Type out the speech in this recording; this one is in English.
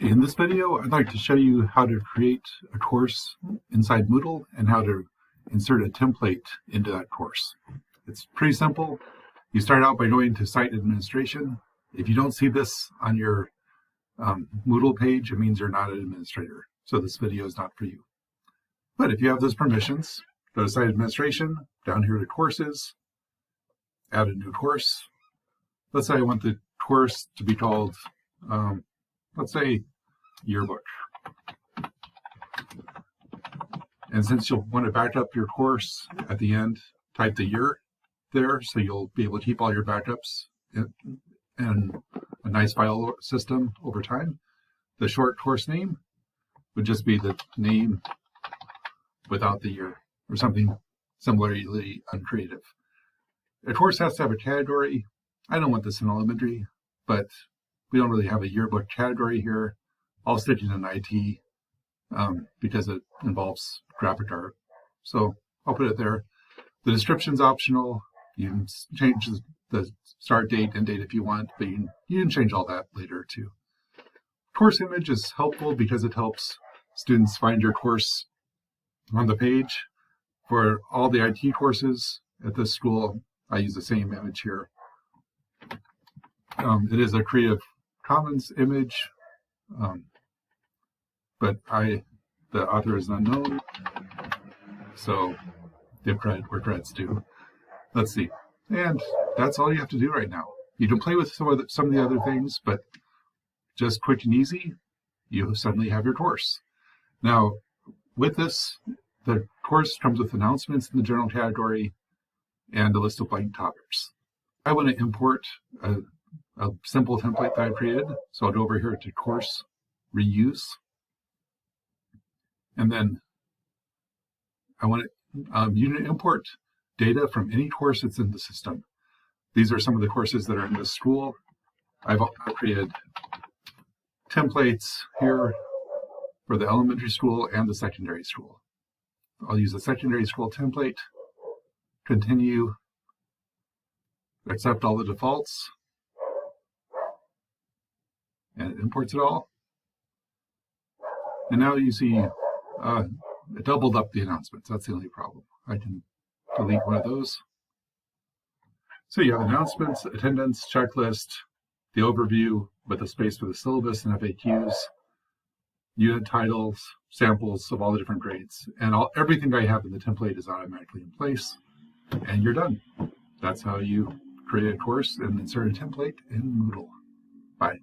In this video, I'd like to show you how to create a course inside Moodle and how to insert a template into that course. It's pretty simple. You start out by going to Site Administration. If you don't see this on your Moodle page, it means you're not an administrator. So this video is not for you. But if you have those permissions, go to Site Administration, down here to Courses, add a new course. Let's say I want the course to be called, let's say, Yearbook. And since you'll want to back up your course at the end, type the year there so you'll be able to keep all your backups in a nice file system over time. The short course name would just be the name without the year or something similarly uncreative. A course has to have a category. I don't want this in elementary, but we don't really have a yearbook category here. I'll stick it in IT because it involves graphic art. So I'll put it there. The description's optional. You can change the start date and date if you want, but you can change all that later too. Course image is helpful because it helps students find your course on the page. For all the IT courses at this school, I use the same image here. It is a Creative Commons image, but the author is unknown, so give credit where credit's due. Let's see, and that's all you have to do right now. You can play with some of the other things, but just quick and easy, you suddenly have your course. Now, with this, the course comes with announcements in the general category and a list of blank topics. I want to import a simple template that I created, so I'll go over here to Course Reuse, and then I want you to import data from any course that's in the system. These are some of the courses that are in this school. I've created templates here for the elementary school and the secondary school. I'll use the secondary school template, continue, accept all the defaults, and it imports it all. And now you see it doubled up the announcements. That's the only problem. I can delete one of those. So you have announcements, attendance, checklist, the overview with a space for the syllabus and FAQs, unit titles, samples of all the different grades. And everything I have in the template is automatically in place. And you're done. That's how you create a course and insert a template in Moodle. Bye.